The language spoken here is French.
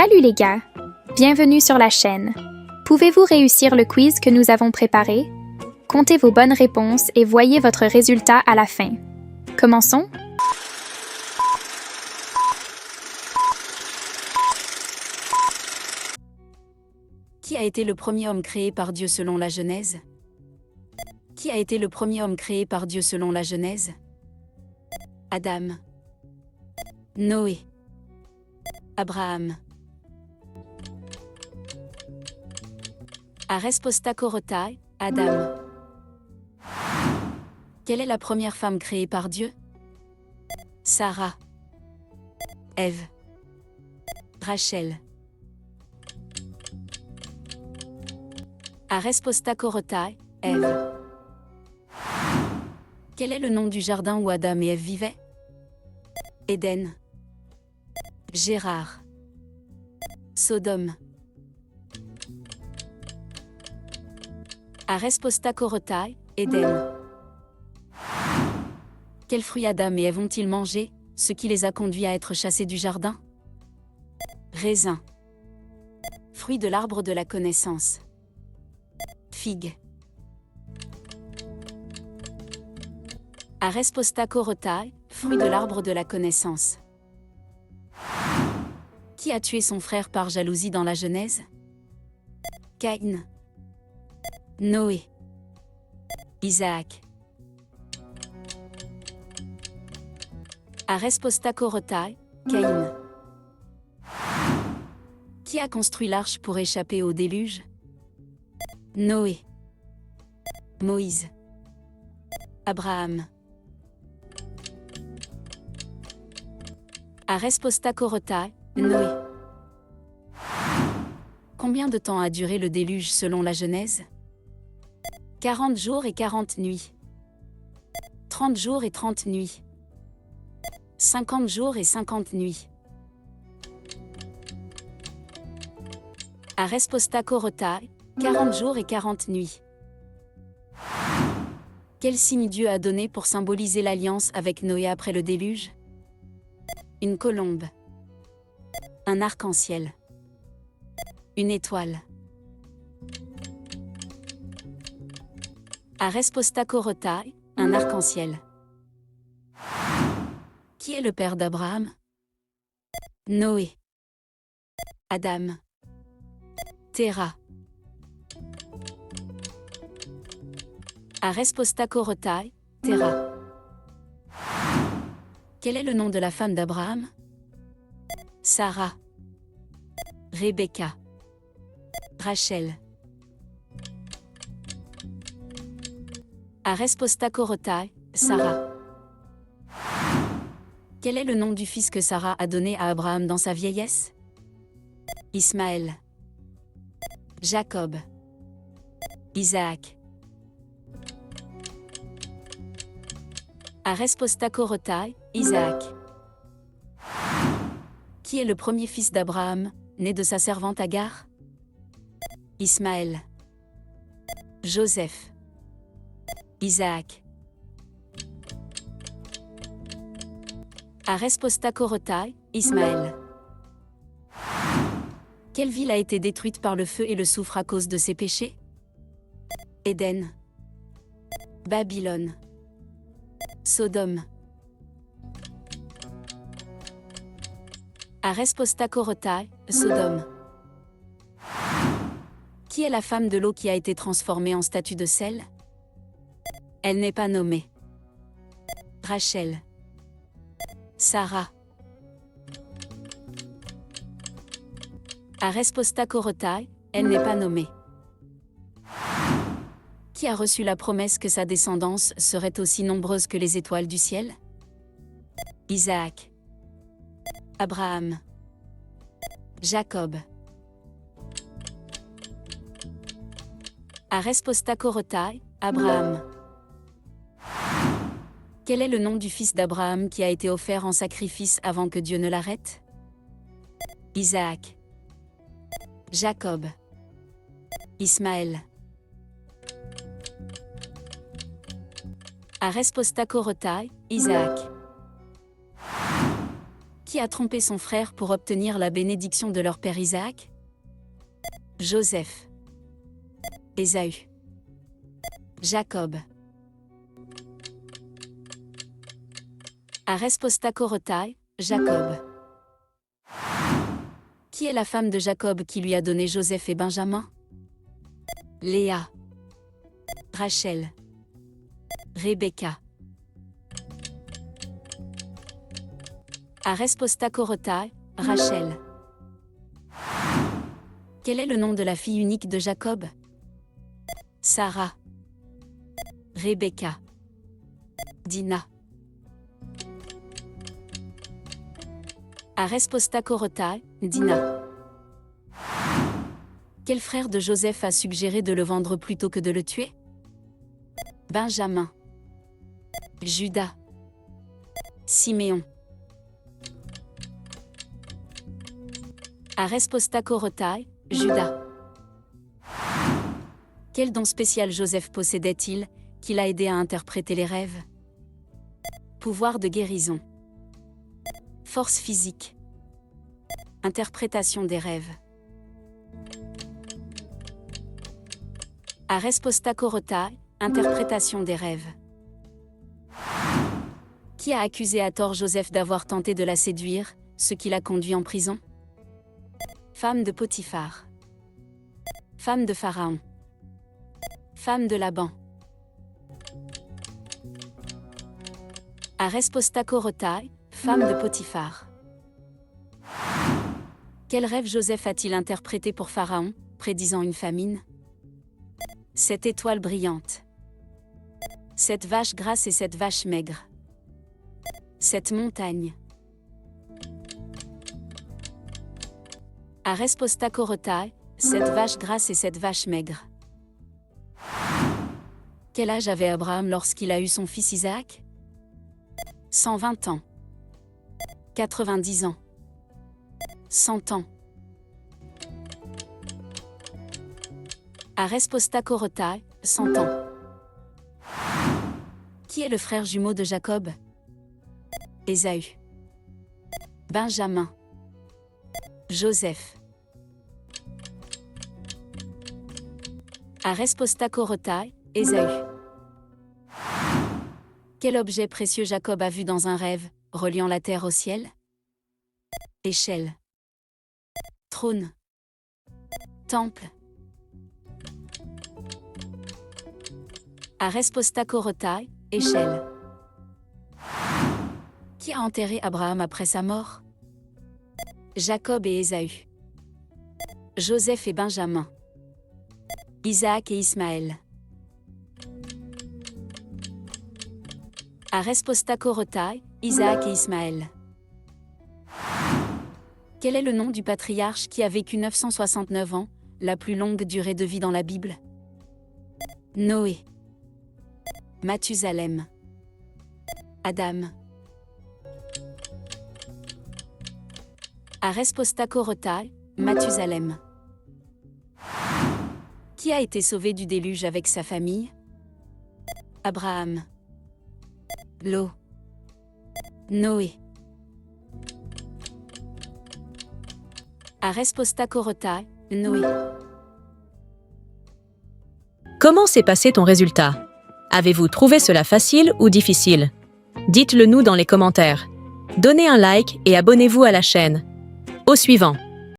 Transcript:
Salut les gars! Bienvenue sur la chaîne. Pouvez-vous réussir le quiz que nous avons préparé? Comptez vos bonnes réponses et voyez votre résultat à la fin. Commençons? Qui a été le premier homme créé par Dieu selon la Genèse? Qui a été le premier homme créé par Dieu selon la Genèse? Adam. Noé. Abraham. Aresposta korotai, Adam. Quelle est la première femme créée par Dieu? Sarah. Ève. Rachel. Aresposta korotai, Ève. Quel est le nom du jardin où Adam et Ève vivaient? Éden. Gérard. Sodome. Aresposta korotai, Éden. Quels fruits Adam et Ève ont-ils mangé, ce qui les a conduits à être chassés du jardin? Raisin. Fruit de l'arbre de la connaissance. Figue. Aresposta korotai, fruit de l'arbre de la connaissance. Qui a tué son frère par jalousie dans la Genèse? Caïn. Noé. Isaac. Aresposta korotai, Caïn. Qui a construit l'arche pour échapper au déluge? Noé. Moïse. Abraham. Aresposta korotai, Noé. Combien de temps a duré le déluge selon la Genèse? 40 jours et 40 nuits. 30 jours et 30 nuits. 50 jours et 50 nuits. Aresposta korotai, 40 jours et 40 nuits. Quel signe Dieu a donné pour symboliser l'alliance avec Noé après le déluge? Une colombe. Un arc-en-ciel. Une étoile. Aresposta korotai, un arc-en-ciel. Qui est le père d'Abraham? Noé. Adam. Terah. Aresposta korotai, Terah. Quel est le nom de la femme d'Abraham? Sarah. Rebecca. Rachel. Aresposta korotai, Sarah. Quel est le nom du fils que Sarah a donné à Abraham dans sa vieillesse? Ismaël. Jacob. Isaac. Aresposta korotai, Isaac. Qui est le premier fils d'Abraham, né de sa servante Agar? Ismaël. Joseph. Isaac. Aresposta korotai, Ismaël. Quelle ville a été détruite par le feu et le soufre à cause de ses péchés? Éden. Babylone. Sodome. Aresposta korotai, Sodome. Qui est la femme de l'eau qui a été transformée en statue de sel? Elle n'est pas nommée. Rachel. Sarah. Aresposta korotai, elle n'est pas nommée. Qui a reçu la promesse que sa descendance serait aussi nombreuse que les étoiles du ciel? Isaac. Abraham. Jacob. Aresposta korotai, Abraham. Quel est le nom du fils d'Abraham qui a été offert en sacrifice avant que Dieu ne l'arrête? Isaac. Jacob. Ismaël. Aresposta korotai, Isaac. Qui a trompé son frère pour obtenir la bénédiction de leur père Isaac? Joseph. Ésaü. Jacob. Arespostacorotai, Jacob. Qui est la femme de Jacob qui lui a donné Joseph et Benjamin? Léa. Rachel. Rebecca. Arespostacorotai, Rachel. Quel est le nom de la fille unique de Jacob? Sarah. Rebecca. Dina. Arespostacorotai, Dina. Quel frère de Joseph a suggéré de le vendre plutôt que de le tuer? Benjamin. Judas. Siméon. Arespostacorotai, Judas. Quel don spécial Joseph possédait-il, qui l'a aidé à interpréter les rêves? Pouvoir de guérison. Force physique. Interprétation des rêves. Arespostacorotai, interprétation des rêves. Qui a accusé à tort Joseph d'avoir tenté de la séduire, ce qui l'a conduit en prison? Femme de Potiphar. Femme de Pharaon. Femme de Laban. Arespostacorotai, femme de Potiphar. Quel rêve Joseph a-t-il interprété pour Pharaon, prédisant une famine? Cette étoile brillante. Cette vache grasse et cette vache maigre. Cette montagne. Arespostacorotai, cette vache grasse et cette vache maigre. Quel âge avait Abraham lorsqu'il a eu son fils Isaac? 120 ans. 90 ans. 100 ans. Arespostacorotai, 100 ans. Qui est le frère jumeau de Jacob? Ésaü. Benjamin. Joseph. Arespostacorotai, Ésaü. Quel objet précieux Jacob a vu dans un rêve, reliant la terre au ciel? Échelle. Trône. Temple. Arespostacorotai, échelle. Qui a enterré Abraham après sa mort? Jacob et Ésaü. Joseph et Benjamin. Isaac et Ismaël. Arespostacorotai, Isaac et Ismaël. Quel est le nom du patriarche qui a vécu 969 ans, la plus longue durée de vie dans la Bible? Noé. Mathusalem. Adam. Arespostacorotai, Mathusalem. Qui a été sauvé du déluge avec sa famille? Abraham. Lot. Noé. Arespostacorotai, Noé. Comment s'est passé ton résultat? Avez-vous trouvé cela facile ou difficile? Dites-le nous dans les commentaires. Donnez un like et abonnez-vous à la chaîne. Au suivant.